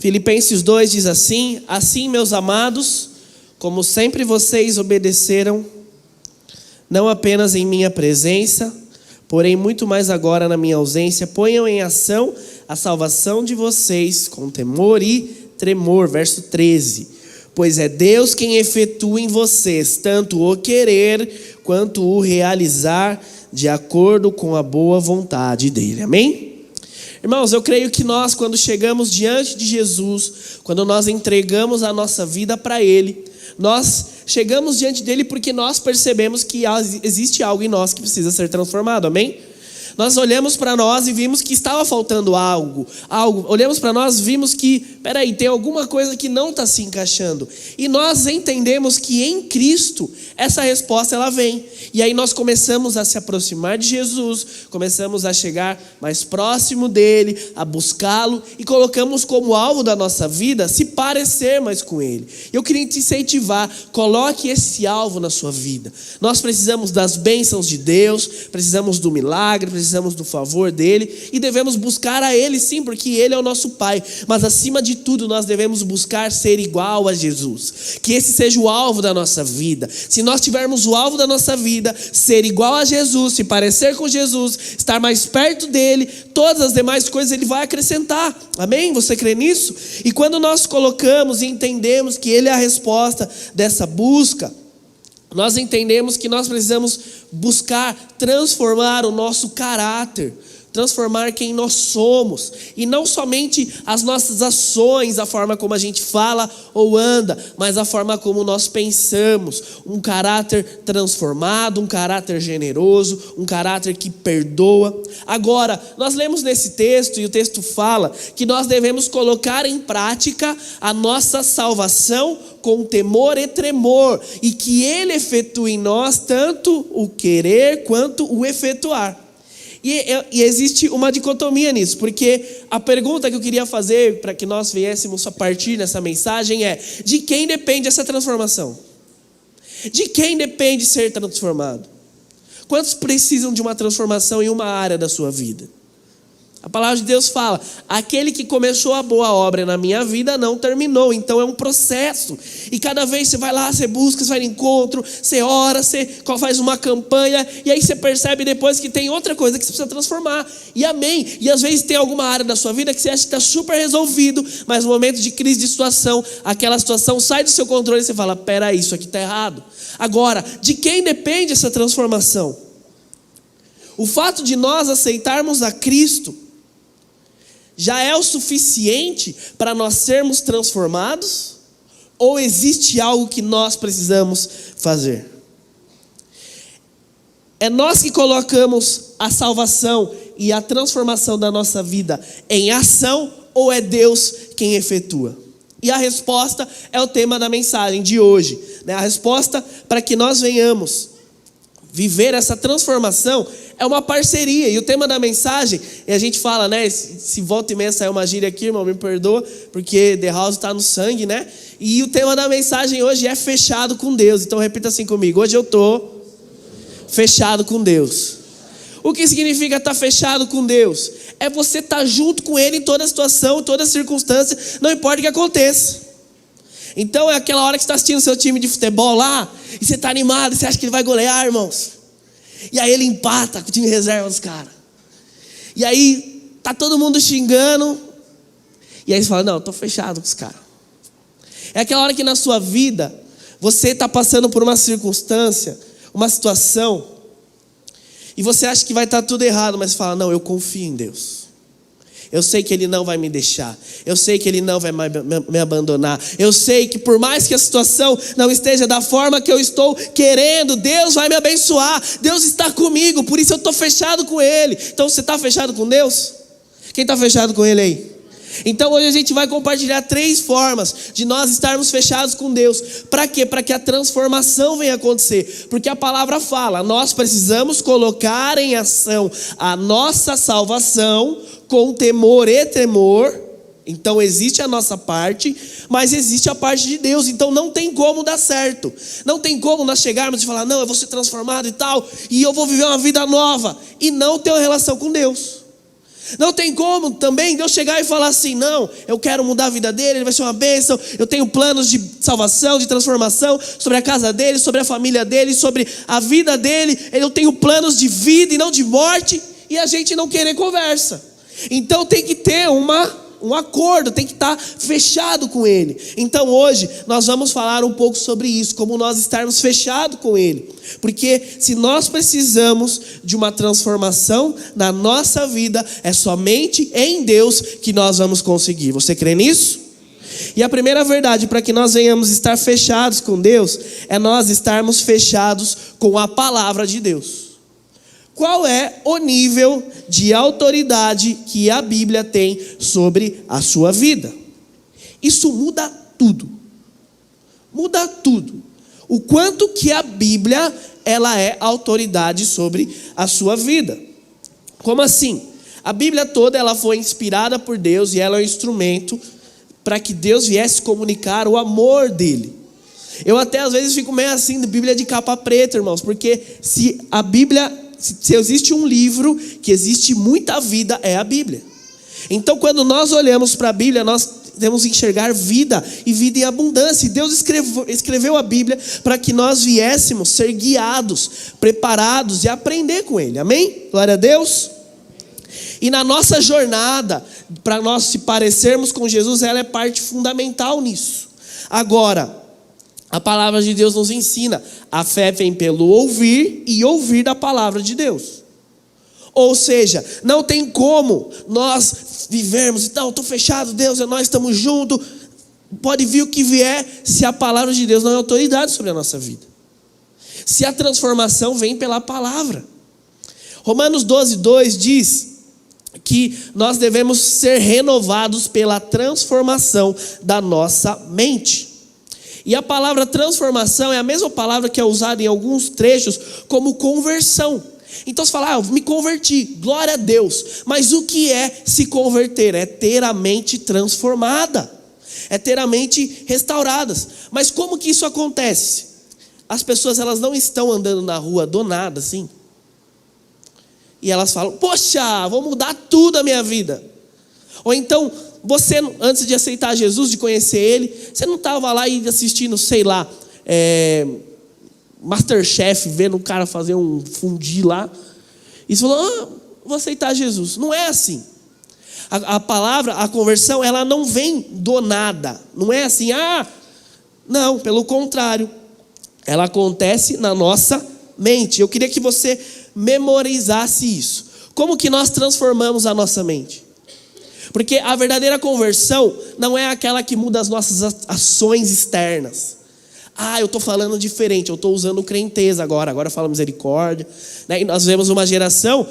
Filipenses 2 diz assim: assim, meus amados, como sempre vocês obedeceram, não apenas em minha presença, porém muito mais agora na minha ausência, ponham em ação a salvação de vocês com temor e tremor. Verso 13: pois é Deus quem efetua em vocês tanto o querer quanto o realizar, de acordo com a boa vontade dele. Amém? Irmãos, eu creio que nós, quando chegamos diante de Jesus, quando nós entregamos a nossa vida para Ele, nós chegamos diante dele porque nós percebemos que existe algo em nós que precisa ser transformado. Amém? Nós olhamos para nós e vimos que estava faltando algo. Olhamos para nós e vimos que, peraí, tem alguma coisa que não está se encaixando. E nós entendemos que em Cristo, essa resposta ela vem. E aí nós começamos a se aproximar de Jesus, começamos a chegar mais próximo dele, a buscá-lo, e colocamos como alvo da nossa vida se parecer mais com ele. Eu queria te incentivar, coloque esse alvo na sua vida. Nós precisamos das bênçãos de Deus, precisamos do milagre, precisamos do favor dele, e devemos buscar a ele sim, porque ele é o nosso Pai. Mas acima de tudo nós devemos buscar ser igual a Jesus, que esse seja o alvo da nossa vida. Se nós tivermos o alvo da nossa vida, ser igual a Jesus, se parecer com Jesus, estar mais perto dele, todas as demais coisas ele vai acrescentar. Amém? Você crê nisso? E quando nós colocamos e entendemos que ele é a resposta dessa busca, nós entendemos que nós precisamos buscar transformar o nosso caráter, transformar quem nós somos, e não somente as nossas ações, a forma como a gente fala ou anda, mas a forma como nós pensamos. Um caráter transformado, um caráter generoso, um caráter que perdoa. Agora, nós lemos nesse texto, e o texto fala que nós devemos colocar em prática a nossa salvação com temor e tremor, e que ele efetue em nós tanto o querer quanto o efetuar. E existe uma dicotomia nisso, porque a pergunta que eu queria fazer para que nós viéssemos a partir dessa mensagem é: de quem depende essa transformação? De quem depende ser transformado? Quantos precisam de uma transformação em uma área da sua vida? A palavra de Deus fala: aquele que começou a boa obra na minha vida não terminou. Então é um processo, e cada vez você vai lá, você busca, você vai no encontro, você ora, você faz uma campanha, e aí você percebe depois que tem outra coisa que você precisa transformar. E amém. E às vezes tem alguma área da sua vida que você acha que está super resolvido, mas no momento de crise de situação, aquela situação sai do seu controle e você fala: peraí, isso aqui está errado. Agora, de quem depende essa transformação? O fato de nós aceitarmos a Cristo já é o suficiente para nós sermos transformados? Ou existe algo que nós precisamos fazer? É nós que colocamos a salvação e a transformação da nossa vida em ação, ou é Deus quem efetua? E a resposta é o tema da mensagem de hoje, né? A resposta para que nós venhamos viver essa transformação é uma parceria. E o tema da mensagem, e a gente fala, né? Se volta e meia sair uma gíria aqui, irmão, me perdoa, porque The House está no sangue, né? E o tema da mensagem hoje é fechado com Deus. Então repita assim comigo: hoje eu estou fechado com Deus. O que significa estar fechado com Deus? É você estar junto com Ele em toda situação, em toda circunstância, não importa o que aconteça. Então é aquela hora que você está assistindo o seu time de futebol lá, e você está animado, e você acha que ele vai golear, irmãos. E aí ele empata com o time reserva dos caras. E aí tá todo mundo xingando. E aí você fala: não, eu estou fechado com os caras. É aquela hora que na sua vida você está passando por uma circunstância, uma situação, e você acha que vai estar tudo errado, mas fala: não, eu confio em Deus. Eu sei que Ele não vai me deixar. Eu sei que Ele não vai me abandonar. Eu sei que por mais que a situação não esteja da forma que eu estou querendo, Deus vai me abençoar. Deus está comigo, por isso eu estou fechado com Ele. Então você está fechado com Deus? Quem está fechado com Ele aí? Então hoje a gente vai compartilhar 3 formas de nós estarmos fechados com Deus. Para quê? Para que a transformação venha acontecer. Porque a palavra fala: nós precisamos colocar em ação a nossa salvação com temor e tremor. Então existe a nossa parte, mas existe a parte de Deus. Então não tem como dar certo. Não tem como nós chegarmos e falar: não, eu vou ser transformado e tal, e eu vou viver uma vida nova, e não ter uma relação com Deus. Não tem como também Deus chegar e falar assim: não, eu quero mudar a vida dele, ele vai ser uma bênção, eu tenho planos de salvação, de transformação sobre a casa dele, sobre a família dele, sobre a vida dele. Eu tenho planos de vida e não de morte, e a gente não querer conversa. Então tem que ter um acordo, tem que estar fechado com Ele. Então hoje nós vamos falar um pouco sobre isso, como nós estarmos fechados com Ele. Porque se nós precisamos de uma transformação na nossa vida, é somente em Deus que nós vamos conseguir. Você crê nisso? E a primeira verdade para que nós venhamos estar fechados com Deus, é nós estarmos fechados com a palavra de Deus. Qual é o nível de autoridade que a Bíblia tem sobre a sua vida? Isso muda tudo. Muda tudo. O quanto que a Bíblia, ela é autoridade sobre a sua vida. Como assim? A Bíblia toda, ela foi inspirada por Deus e ela é um instrumento para que Deus viesse comunicar o amor dele. Eu até às vezes fico meio assim, de Bíblia de capa preta, irmãos, porque se a Bíblia... Se existe um livro que existe muita vida, é a Bíblia. Então quando nós olhamos para a Bíblia, nós temos que enxergar vida e vida em abundância. E Deus escreveu a Bíblia para que nós viéssemos ser guiados, preparados e aprender com Ele. Amém? Glória a Deus. E na nossa jornada, para nós se parecermos com Jesus, ela é parte fundamental nisso. Agora, a palavra de Deus nos ensina, a fé vem pelo ouvir e ouvir da palavra de Deus. Ou seja, não tem como nós vivermos, então, estou fechado, Deus, nós estamos juntos, pode vir o que vier, se a palavra de Deus não é autoridade sobre a nossa vida. Se a transformação vem pela palavra. Romanos 12:2 diz que nós devemos ser renovados pela transformação da nossa mente. E a palavra transformação é a mesma palavra que é usada em alguns trechos como conversão. Então você fala, eu me converti, glória a Deus. Mas o que é se converter? É ter a mente transformada, é ter a mente restaurada. Mas como que isso acontece? As pessoas, elas não estão andando na rua do nada assim, e elas falam, poxa, vou mudar tudo a minha vida. Ou então, você, antes de aceitar Jesus, de conhecer Ele, você não estava lá e assistindo, sei lá, Masterchef, vendo um cara fazer um fundi lá, e você falou, vou aceitar Jesus. Não é assim. A palavra, a conversão, ela não vem do nada. Não é assim, não, pelo contrário. Ela acontece na nossa mente. Eu queria que você memorizasse isso. Como que nós transformamos a nossa mente? Porque a verdadeira conversão não é aquela que muda as nossas ações externas. Eu estou falando diferente, eu estou usando crenteza agora eu falo misericórdia. E nós vemos uma geração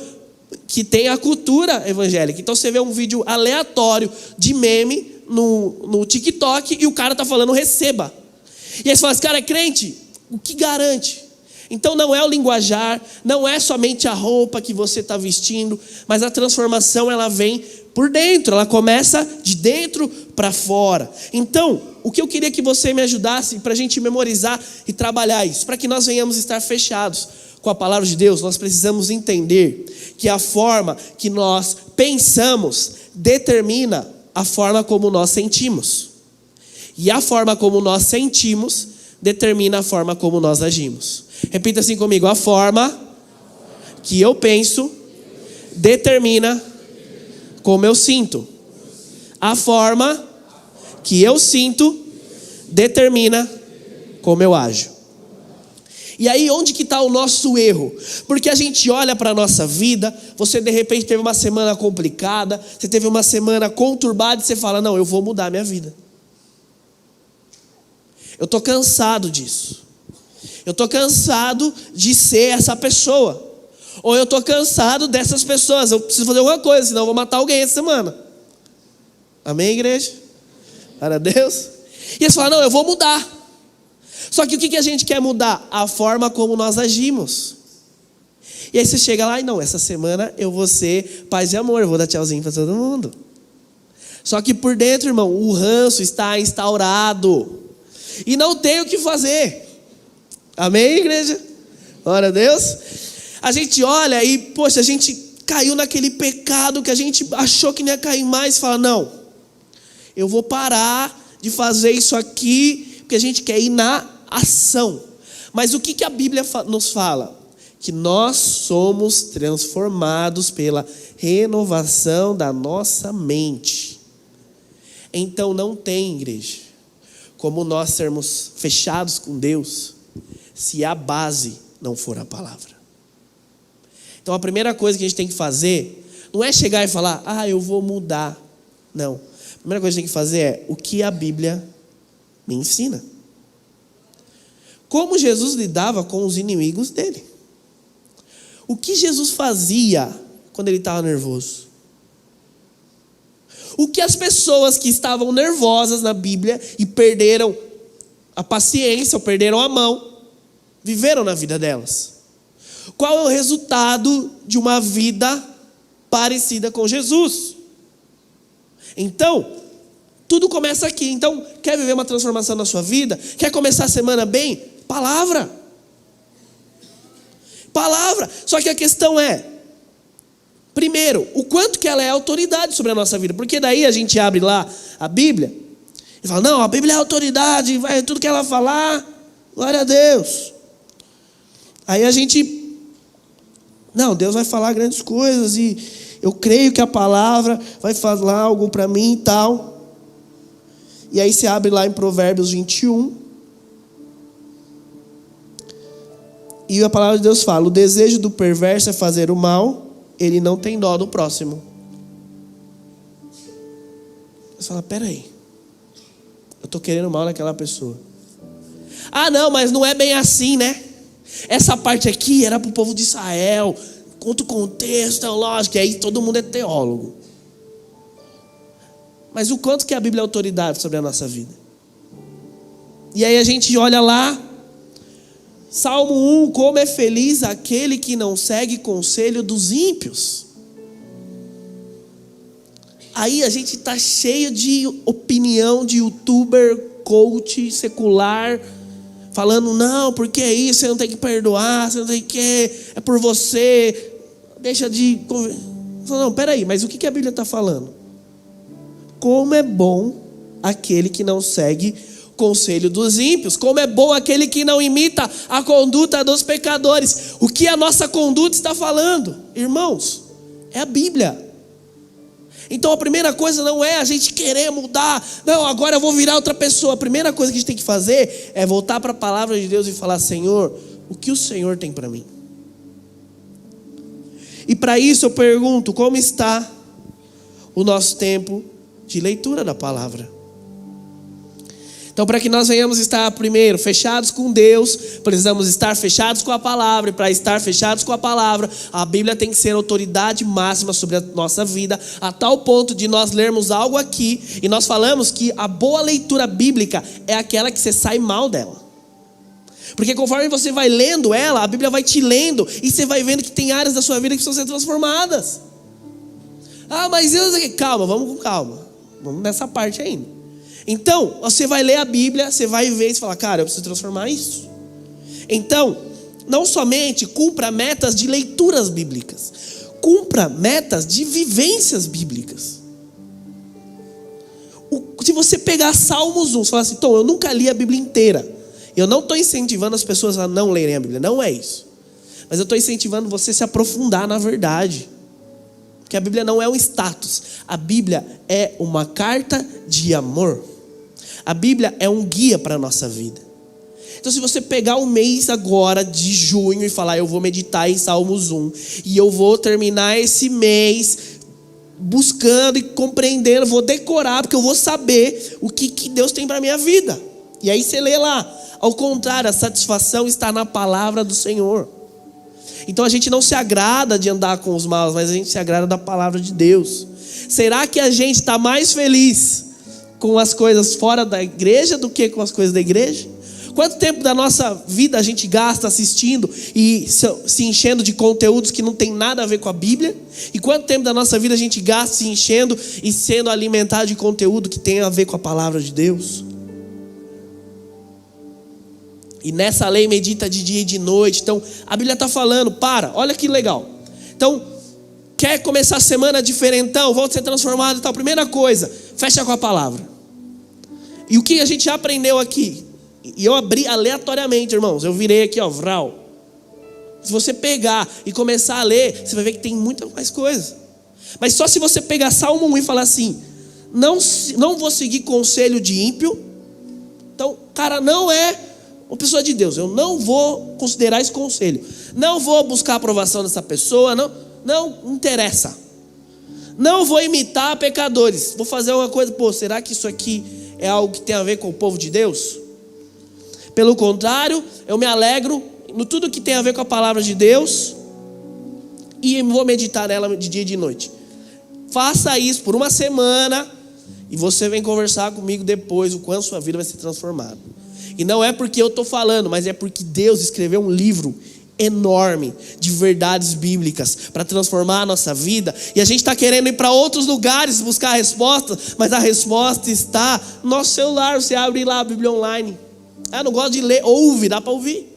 que tem a cultura evangélica. Então você vê um vídeo aleatório de meme no TikTok e o cara está falando receba. E aí você fala, esse cara é crente? O que garante? Então não é o linguajar, não é somente a roupa que você está vestindo, mas a transformação, ela vem por dentro, ela começa de dentro para fora. Então, o que eu queria que você me ajudasse para a gente memorizar e trabalhar isso, para que nós venhamos estar fechados com a palavra de Deus, nós precisamos entender que a forma que nós pensamos determina a forma como nós sentimos. E a forma como nós sentimos determina a forma como nós agimos. Repita assim comigo, a forma que eu penso determina como eu sinto. A forma que eu sinto determina como eu ajo. E aí onde que está o nosso erro? Porque a gente olha para a nossa vida, você de repente teve uma semana complicada, você teve uma semana conturbada e você fala, não, eu vou mudar a minha vida. Eu estou cansado disso. Eu estou cansado de ser essa pessoa. Ou eu estou cansado dessas pessoas. Eu preciso fazer alguma coisa, senão eu vou matar alguém essa semana. Amém, igreja? Glória a Deus. E eles falam, não, eu vou mudar. Só que o que a gente quer mudar? A forma como nós agimos. E aí você chega lá e não, essa semana eu vou ser paz e amor, eu vou dar tchauzinho para todo mundo. Só que por dentro, irmão, o ranço está instaurado. E não tem o que fazer. Amém, igreja? Glória a Deus. A gente olha e, poxa, a gente caiu naquele pecado que a gente achou que não ia cair mais, fala, não, eu vou parar de fazer isso aqui, porque a gente quer ir na ação. Mas o que a Bíblia nos fala? Que nós somos transformados pela renovação da nossa mente. Então não tem, igreja, como nós sermos fechados com Deus, se a base não for a palavra. Então a primeira coisa que a gente tem que fazer, não é chegar e falar, eu vou mudar. Não. A primeira coisa que a gente tem que fazer é, o que a Bíblia me ensina? Como Jesus lidava com os inimigos dele? O que Jesus fazia quando ele estava nervoso? O que as pessoas que estavam nervosas na Bíblia e perderam a paciência, ou perderam a mão, viveram na vida delas? Qual é o resultado de uma vida parecida com Jesus? Então, tudo começa aqui. Então, quer viver uma transformação na sua vida? Quer começar a semana bem? Palavra. Palavra. Só que a questão é, primeiro, o quanto que ela é autoridade sobre a nossa vida. Porque daí a gente abre lá a Bíblia e fala, não, a Bíblia é autoridade, vai tudo que ela falar, glória a Deus. Aí a gente, não, Deus vai falar grandes coisas e eu creio que a palavra vai falar algo para mim e tal. E aí você abre lá em Provérbios 21. E a palavra de Deus fala, o desejo do perverso é fazer o mal, ele não tem dó do próximo. Você fala, peraí, eu estou querendo mal naquela pessoa. Não, mas não é bem assim, né? Essa parte aqui era para o povo de Israel, conta o contexto teológico, e aí todo mundo é teólogo. Mas o quanto que a Bíblia é autoridade sobre a nossa vida? E aí a gente olha lá, Salmo 1, como é feliz aquele que não segue conselho dos ímpios. Aí a gente está cheio de opinião de youtuber, coach, secular, falando, não, porque é isso, você não tem que perdoar, você não tem que, é por você, deixa de... Não, peraí, mas o que a Bíblia está falando? Como é bom aquele que não segue conselho dos ímpios, como é bom aquele que não imita a conduta dos pecadores. O que a nossa conduta está falando, irmãos? É a Bíblia. Então a primeira coisa não é a gente querer mudar, não, agora eu vou virar outra pessoa. A primeira coisa que a gente tem que fazer é voltar para a palavra de Deus e falar, Senhor, o que o Senhor tem para mim? E para isso eu pergunto, como está o nosso tempo de leitura da palavra? Então, para que nós venhamos estar, primeiro, fechados com Deus, precisamos estar fechados com a palavra. E para estar fechados com a palavra, a Bíblia tem que ser autoridade máxima sobre a nossa vida, a tal ponto de nós lermos algo aqui, e nós falamos que a boa leitura bíblica é aquela que você sai mal dela. Porque conforme você vai lendo ela, a Bíblia vai te lendo, e você vai vendo que tem áreas da sua vida que precisam ser transformadas. Mas eu... Calma, vamos com calma. Vamos nessa parte ainda. Então, você vai ler a Bíblia, você vai ver e falar, cara, eu preciso transformar isso. Então, não somente cumpra metas de leituras bíblicas, cumpra metas de vivências bíblicas. Se você pegar Salmos 1, você fala assim, Tom, eu nunca li a Bíblia inteira. Eu não estou incentivando as pessoas a não lerem a Bíblia, não é isso. Mas eu estou incentivando você a se aprofundar na verdade. Porque a Bíblia não é um status, a Bíblia é uma carta de amor. A Bíblia é um guia para a nossa vida. Então se você pegar o mês agora de junho e falar, eu vou meditar em Salmos 1, e eu vou terminar esse mês buscando e compreendendo, vou decorar, porque eu vou saber o que Deus tem para a minha vida. E aí você lê lá, ao contrário, a satisfação está na palavra do Senhor. Então a gente não se agrada de andar com os maus, mas a gente se agrada da palavra de Deus. Será que a gente está mais feliz com as coisas fora da igreja do que com as coisas da igreja? Quanto tempo da nossa vida a gente gasta assistindo e se enchendo de conteúdos que não tem nada a ver com a Bíblia? E quanto tempo da nossa vida a gente gasta se enchendo e sendo alimentado de conteúdo que tem a ver com a palavra de Deus? E nessa lei medita de dia e de noite. Então a Bíblia está falando, olha que legal. Então Quer começar a semana diferentão? Vão ser transformados e tal. Primeira coisa, fecha com a palavra. E o que a gente já aprendeu aqui? E eu abri aleatoriamente, irmãos. Eu virei aqui, ó, vral. Se você pegar e começar a ler, você vai ver que tem muita mais coisa. Mas só se você pegar Salmo 1 e falar assim: não vou seguir conselho de ímpio. Então, cara, não é uma pessoa de Deus. Eu não vou considerar esse conselho. Não vou buscar a aprovação dessa pessoa. Não interessa. Não vou imitar pecadores. Vou fazer uma coisa. Pô, será que isso aqui é algo que tem a ver com o povo de Deus? Pelo contrário, eu me alegro no tudo que tem a ver com a palavra de Deus e vou meditar nela de dia e de noite. Faça isso por uma semana e você vem conversar comigo depois o quanto sua vida vai ser transformada. E não é porque eu estou falando, mas é porque Deus escreveu um livro enorme de verdades bíblicas para transformar a nossa vida. E a gente está querendo ir para outros lugares buscar a resposta, mas a resposta está no nosso celular. Você abre lá a Bíblia online. Eu não gosto de ler, ouve, dá para ouvir.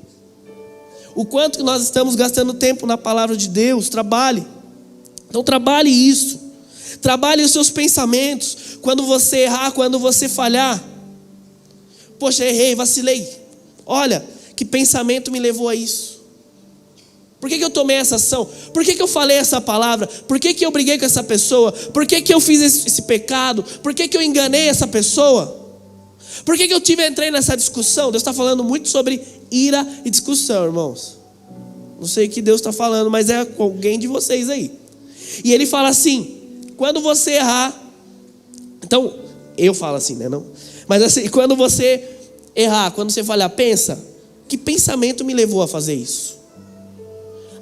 O quanto que nós estamos gastando tempo na palavra de Deus. Trabalhe. Então trabalhe isso. Trabalhe os seus pensamentos. Quando você errar, quando você falhar. Poxa, errei, vacilei. Olha, que pensamento me levou a isso? Por que eu tomei essa ação? Por que eu falei essa palavra? Por que eu briguei com essa pessoa? Por que eu fiz esse pecado? Por que eu enganei essa pessoa? Por que eu entrei nessa discussão? Deus está falando muito sobre ira e discussão, irmãos. Não sei o que Deus está falando, mas é com alguém de vocês aí. E Ele fala assim: quando você errar, então, eu falo assim, né? Não? Mas assim, quando você errar, quando você falhar, pensa: que pensamento me levou a fazer isso?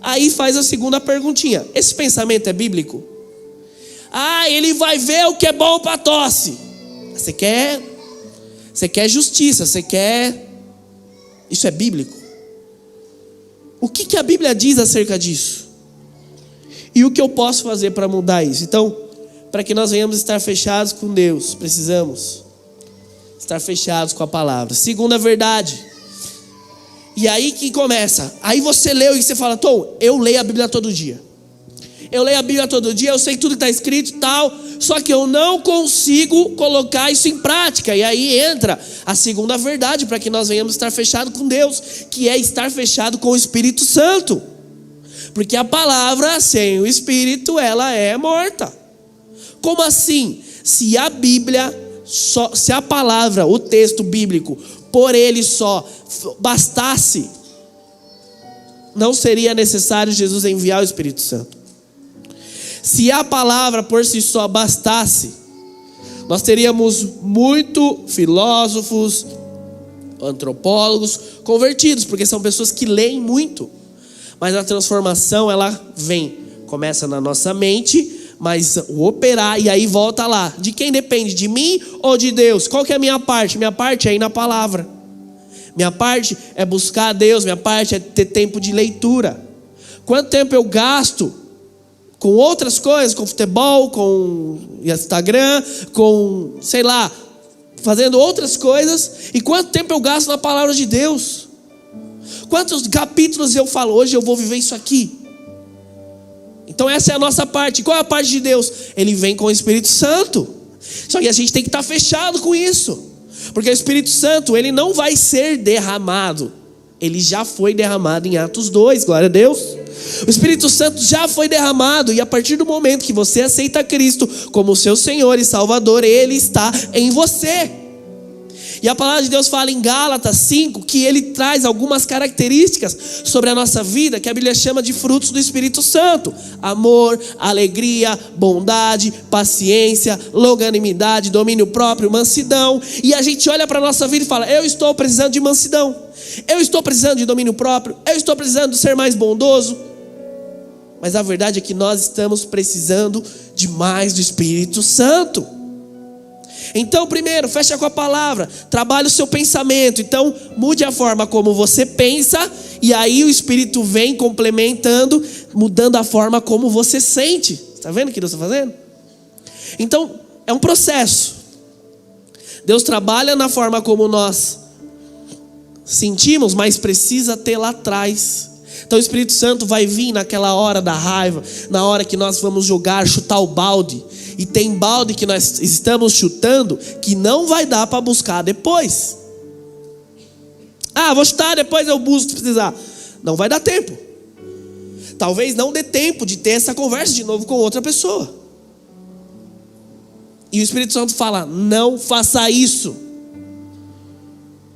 Aí faz a segunda perguntinha: esse pensamento é bíblico? Ele vai ver o que é bom para tosse. Você quer justiça, isso é bíblico? O que a Bíblia diz acerca disso? E o que eu posso fazer para mudar isso? Então, para que nós venhamos estar fechados com Deus, precisamos estar fechados com a palavra. Segunda verdade. E aí que começa. Aí você leu e você fala: Tom, eu leio a Bíblia todo dia. Eu leio a Bíblia todo dia, eu sei tudo que está escrito e tal, só que eu não consigo colocar isso em prática. E aí entra a segunda verdade para que nós venhamos estar fechados com Deus, que é estar fechado com o Espírito Santo. Porque a palavra sem o Espírito, ela é morta. Como assim? Se a Bíblia, se a palavra, o texto bíblico, por ele só bastasse, não seria necessário Jesus enviar o Espírito Santo. Se a palavra por si só bastasse, nós teríamos muito filósofos, antropólogos convertidos, porque são pessoas que leem muito. Mas a transformação, ela começa na nossa mente, mas o operar, e aí volta lá. De quem depende? De mim ou de Deus? Qual que é a minha parte? Minha parte é ir na palavra. Minha parte é buscar a Deus. Minha parte é ter tempo de leitura. Quanto tempo eu gasto com outras coisas, com futebol, com Instagram, com, sei lá, fazendo outras coisas? E quanto tempo eu gasto na palavra de Deus? Quantos capítulos eu falo: hoje eu vou viver isso aqui? Então essa é a nossa parte. Qual é a parte de Deus? Ele vem com o Espírito Santo. Só que a gente tem que estar fechado com isso, porque o Espírito Santo, ele não vai ser derramado. Ele já foi derramado em Atos 2, glória a Deus. O Espírito Santo já foi derramado, e a partir do momento que você aceita Cristo como seu Senhor e Salvador, Ele está em você. E a palavra de Deus fala em Gálatas 5 que Ele traz algumas características sobre a nossa vida, que a Bíblia chama de frutos do Espírito Santo: amor, alegria, bondade, paciência, longanimidade, domínio próprio, mansidão. E a gente olha para a nossa vida e fala: eu estou precisando de mansidão, eu estou precisando de domínio próprio, eu estou precisando de ser mais bondoso. Mas a verdade é que nós estamos precisando de mais do Espírito Santo. Então, primeiro, fecha com a palavra, trabalhe o seu pensamento. Então, mude a forma como você pensa, e aí o Espírito vem complementando, mudando a forma como você sente. Está vendo o que Deus está fazendo? Então, é um processo. Deus trabalha na forma como nós sentimos, mas precisa ter lá atrás. Então o Espírito Santo vai vir naquela hora da raiva, na hora que nós vamos chutar o balde. E tem balde que nós estamos chutando que não vai dar para buscar depois. Vou chutar, depois eu busco se precisar. Não vai dar tempo. Talvez não dê tempo de ter essa conversa de novo com outra pessoa. E o Espírito Santo fala, não faça isso.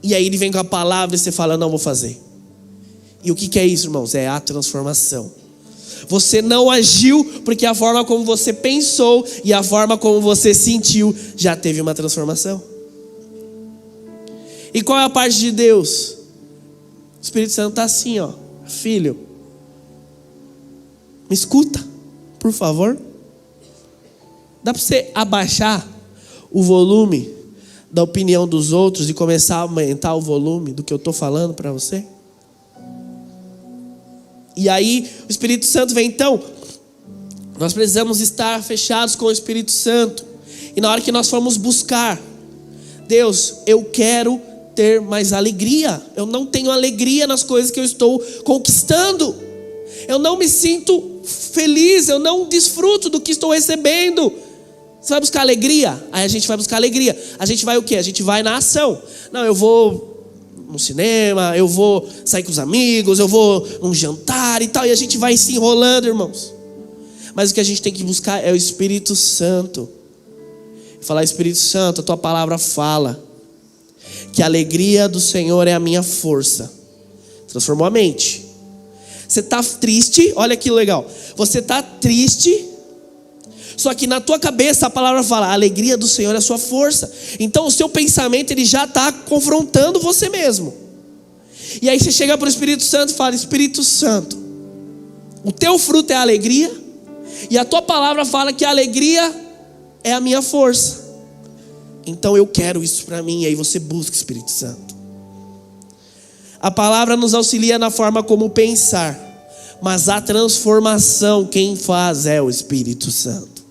E aí ele vem com a palavra e você fala, não vou fazer. E o que é isso, irmãos? É a transformação. Você não agiu porque a forma como você pensou e a forma como você sentiu já teve uma transformação. E qual é a parte de Deus? O Espírito Santo está assim, filho, me escuta, por favor. Dá para você abaixar o volume da opinião dos outros e começar a aumentar o volume do que eu estou falando para você? E aí o Espírito Santo vem. Então, nós precisamos estar fechados com o Espírito Santo. E na hora que nós formos buscar, Deus, eu quero ter mais alegria. Eu não tenho alegria nas coisas que eu estou conquistando. Eu não me sinto feliz, eu não desfruto do que estou recebendo. Você vai buscar alegria? Aí a gente vai buscar alegria. A gente vai o quê? A gente vai na ação. Não, eu vou no cinema, eu vou sair com os amigos, eu vou num jantar e tal. E a gente vai se enrolando, irmãos. Mas o que a gente tem que buscar é o Espírito Santo. Falar, Espírito Santo, a tua palavra fala que a alegria do Senhor é a minha força. Transformou a mente. Você está triste, olha que legal. Você está triste, só que na tua cabeça a palavra fala, a alegria do Senhor é a sua força. Então o seu pensamento ele já está confrontando você mesmo. E aí você chega para o Espírito Santo e fala, Espírito Santo, o teu fruto é a alegria, e a tua palavra fala que a alegria é a minha força. Então eu quero isso para mim. E aí você busca o Espírito Santo. A palavra nos auxilia na forma como pensar, mas a transformação quem faz é o Espírito Santo.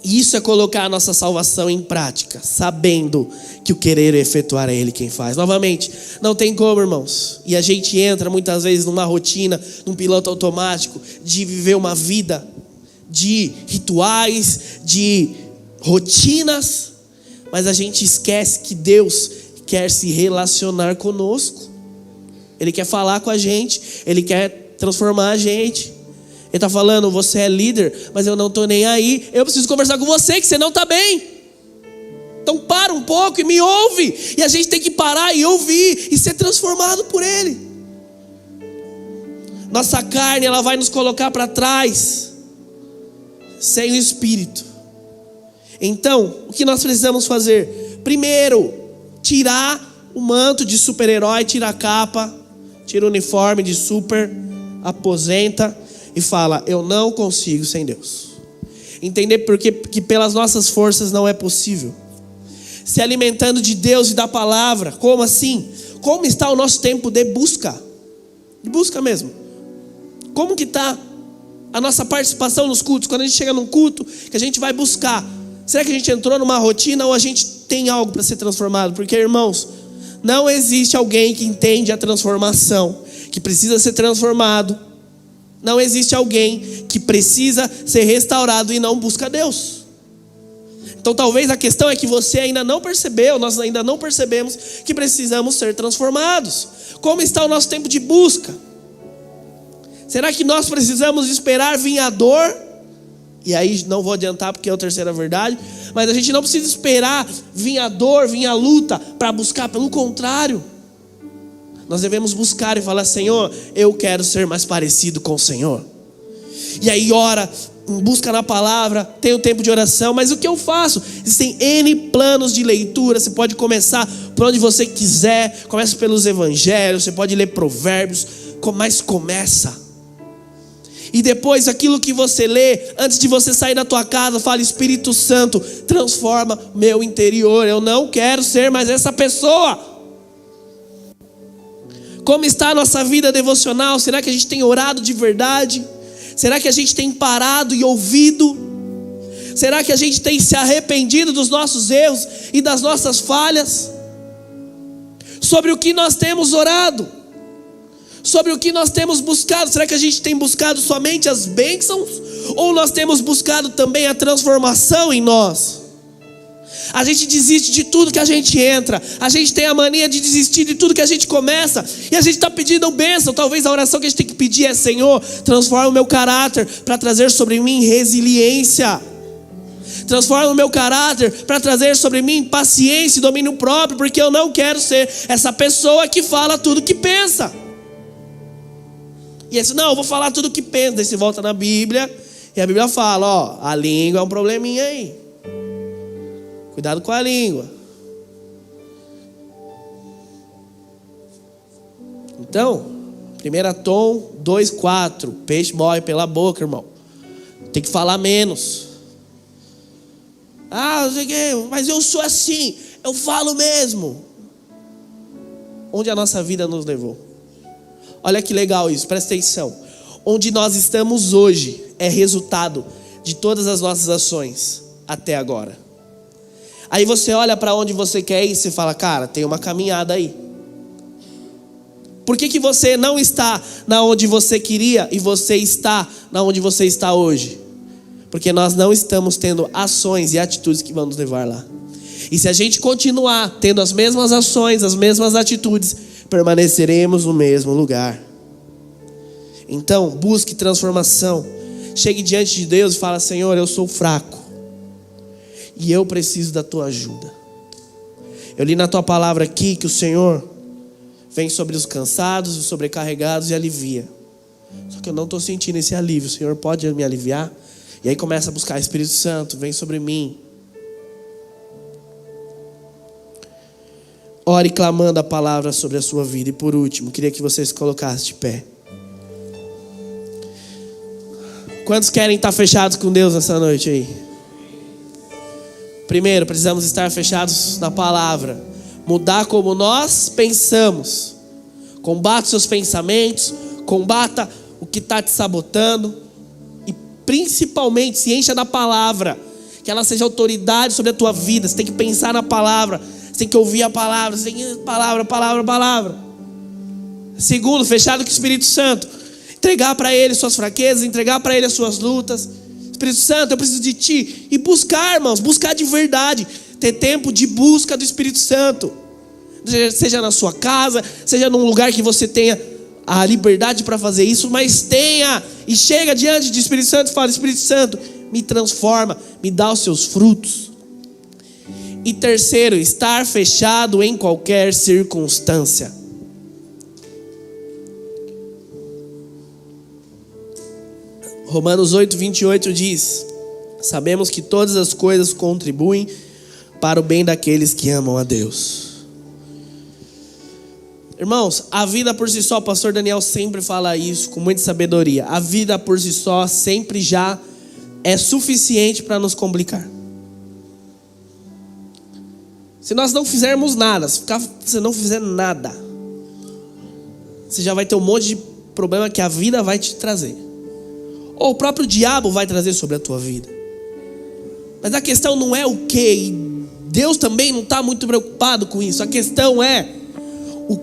Isso é colocar a nossa salvação em prática, sabendo que o querer e efetuar é Ele quem faz. Novamente, não tem como, irmãos. E a gente entra muitas vezes numa rotina, num piloto automático, de viver uma vida de rituais, de rotinas, mas a gente esquece que Deus quer se relacionar conosco. Ele quer falar com a gente, Ele quer transformar a gente. Ele está falando, você é líder, mas eu não estou nem aí. Eu preciso conversar com você, que você não está bem. Então para um pouco e me ouve. E a gente tem que parar e ouvir e ser transformado por Ele. Nossa carne, ela vai nos colocar para trás, sem o Espírito. Então, o que nós precisamos fazer? Primeiro, tirar o manto de super-herói, tira a capa, tira o uniforme de super, aposenta e fala, eu não consigo sem Deus. Entender porque que pelas nossas forças não é possível. Se alimentando de Deus e da palavra. Como assim? Como está o nosso tempo de busca? De busca mesmo. Como que está a nossa participação nos cultos? Quando a gente chega num culto, que a gente vai buscar, será que a gente entrou numa rotina ou a gente tem algo para ser transformado? Porque, irmãos, não existe alguém que entende a transformação, que precisa ser transformado. Não existe alguém que precisa ser restaurado e não busca Deus. Então talvez a questão é que você ainda não percebeu, nós ainda não percebemos que precisamos ser transformados. Como está o nosso tempo de busca? Será que nós precisamos esperar vir a dor? E aí não vou adiantar porque é a terceira verdade. Mas a gente não precisa esperar vir a dor, vir a luta para buscar. Pelo contrário, nós devemos buscar e falar, Senhor, eu quero ser mais parecido com o Senhor. E aí ora, busca na palavra, tem o tempo de oração. Mas o que eu faço? Existem N planos de leitura. Você pode começar por onde você quiser. Começa pelos evangelhos, você pode ler provérbios. Mas começa. E depois aquilo que você lê, antes de você sair da tua casa, fala, Espírito Santo, transforma meu interior. Eu não quero ser mais essa pessoa. Como está a nossa vida devocional? Será que a gente tem orado de verdade? Será que a gente tem parado e ouvido? Será que a gente tem se arrependido dos nossos erros e das nossas falhas? sobre o que nós temos orado, sobre o que nós temos buscado. Será que a gente tem buscado somente as bênçãos? Ou nós temos buscado também a transformação em nós? A gente desiste de tudo que a gente entra. A gente tem a mania de desistir de tudo que a gente começa. E a gente está pedindo bênção. Talvez a oração que a gente tem que pedir é: Senhor, transforma o meu caráter para trazer sobre mim resiliência. Transforma o meu caráter para trazer sobre mim paciência e domínio próprio. Porque eu não quero ser essa pessoa que fala tudo que pensa. E aí, não, eu vou falar tudo que pensa. Daí você volta na Bíblia e a Bíblia fala: ó, a língua é um probleminha aí. Cuidado com a língua. Então, 1 Tom 2,4. Peixe morre pela boca, irmão. Tem que falar menos. Ah, não sei o que, mas eu sou assim, eu falo mesmo. Onde a nossa vida nos levou? Olha que legal isso, presta atenção. Onde nós estamos hoje é resultado de todas as nossas ações até agora. Aí você olha para onde você quer ir e você fala: cara, tem uma caminhada aí. Por que você não está na onde você queria e você está na onde você está hoje? Porque nós não estamos tendo ações e atitudes que vão nos levar lá. E se a gente continuar tendo as mesmas ações, as mesmas atitudes, permaneceremos no mesmo lugar. Então, busque transformação. Chegue diante de Deus e fala: Senhor, eu sou fraco e eu preciso da tua ajuda. Eu li na tua palavra aqui que o Senhor vem sobre os cansados, os sobrecarregados e alivia. Só que eu não estou sentindo esse alívio. O Senhor pode me aliviar? E aí começa a buscar: Espírito Santo, vem sobre mim. Ore clamando a palavra sobre a sua vida. E por último, queria que vocês colocassem de pé. Quantos querem estar fechados com Deus essa noite aí? Primeiro, precisamos estar fechados na palavra. Mudar como nós pensamos. Combata seus pensamentos. Combata o que está te sabotando. E principalmente, se encha da palavra. Que ela seja autoridade sobre a tua vida. Você tem que pensar na palavra. Você tem que ouvir a palavra. Você tem que palavra. Segundo, fechado com o Espírito Santo. Entregar para Ele suas fraquezas. Entregar para Ele as suas lutas. Espírito Santo, eu preciso de Ti. E buscar, irmãos, buscar de verdade. Ter tempo de busca do Espírito Santo. Seja na sua casa, seja num lugar que você tenha a liberdade para fazer isso, mas tenha. E chega diante do Espírito Santo e fala: Espírito Santo, me transforma, me dá os seus frutos. E terceiro, estar fechado em qualquer circunstância. Romanos 8:28 diz: sabemos que todas as coisas contribuem para o bem daqueles que amam a Deus. Irmãos, a vida por si só, o pastor Daniel sempre fala isso com muita sabedoria. A vida por si só sempre já é suficiente para nos complicar. Se nós não fizermos nada, se você não fizer nada, você já vai ter um monte de problema que a vida vai te trazer. Ou o próprio diabo vai trazer sobre a tua vida. Mas a questão não é o que, e Deus também não está muito preocupado com isso. A questão é o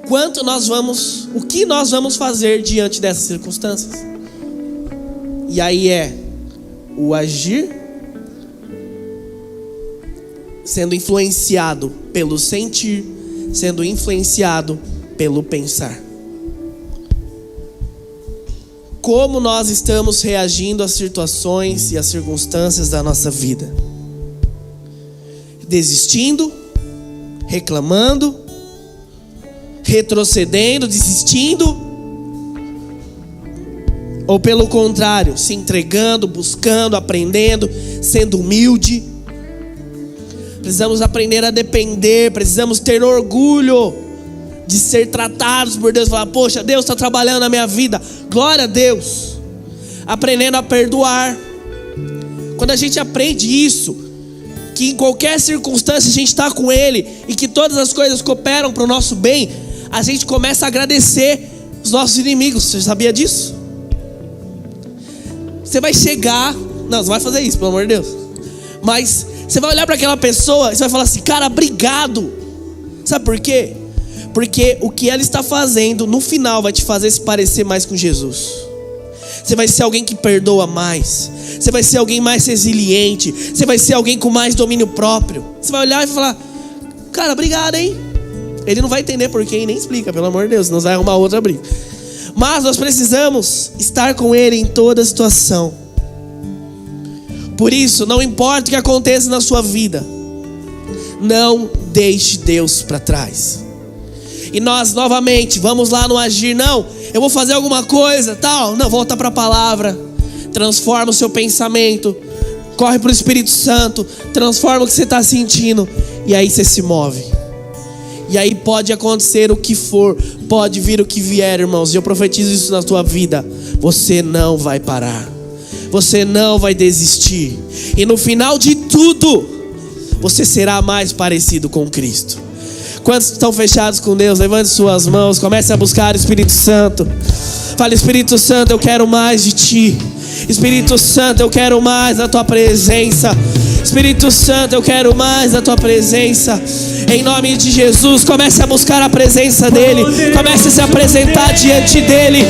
que nós vamos fazer diante dessas circunstâncias. E aí é o agir, sendo influenciado pelo sentir, sendo influenciado pelo pensar. Como nós estamos reagindo às situações e às circunstâncias da nossa vida? Desistindo, reclamando, retrocedendo, desistindo? Ou pelo contrário, se entregando, buscando, aprendendo, sendo humilde? Precisamos aprender a depender, precisamos ter orgulho de ser tratados por Deus. Falar: poxa, Deus está trabalhando na minha vida, glória a Deus. Aprendendo a perdoar. Quando a gente aprende isso, que em qualquer circunstância a gente está com Ele e que todas as coisas cooperam para o nosso bem, a gente começa a agradecer os nossos inimigos. Você sabia disso? Você vai chegar, não, você vai fazer isso, pelo amor de Deus, mas você vai olhar para aquela pessoa e você vai falar assim: cara, obrigado. Sabe por quê? Porque o que ela está fazendo, no final, vai te fazer se parecer mais com Jesus. Você vai ser alguém que perdoa mais. Você vai ser alguém mais resiliente. Você vai ser alguém com mais domínio próprio. Você vai olhar e falar: cara, obrigado, hein? Ele não vai entender porquê e nem explica, pelo amor de Deus, senão vai arrumar outra briga. Mas nós precisamos estar com Ele em toda situação. Por isso, não importa o que aconteça na sua vida, não deixe Deus para trás. E nós novamente vamos lá no agir. Não, eu vou fazer alguma coisa, tal. Não, volta para a palavra. Transforma o seu pensamento. Corre para o Espírito Santo. Transforma o que você está sentindo. E aí você se move. E aí pode acontecer o que for. Pode vir o que vier, irmãos. E eu profetizo isso na tua vida. Você não vai parar. Você não vai desistir. E no final de tudo, você será mais parecido com Cristo. Quantos estão fechados com Deus? Levante suas mãos. Comece a buscar o Espírito Santo. Fale: Espírito Santo, eu quero mais de Ti. Espírito Santo, eu quero mais da Tua presença. Espírito Santo, eu quero mais da Tua presença. Em nome de Jesus, comece a buscar a presença dEle. Comece a se apresentar diante dEle.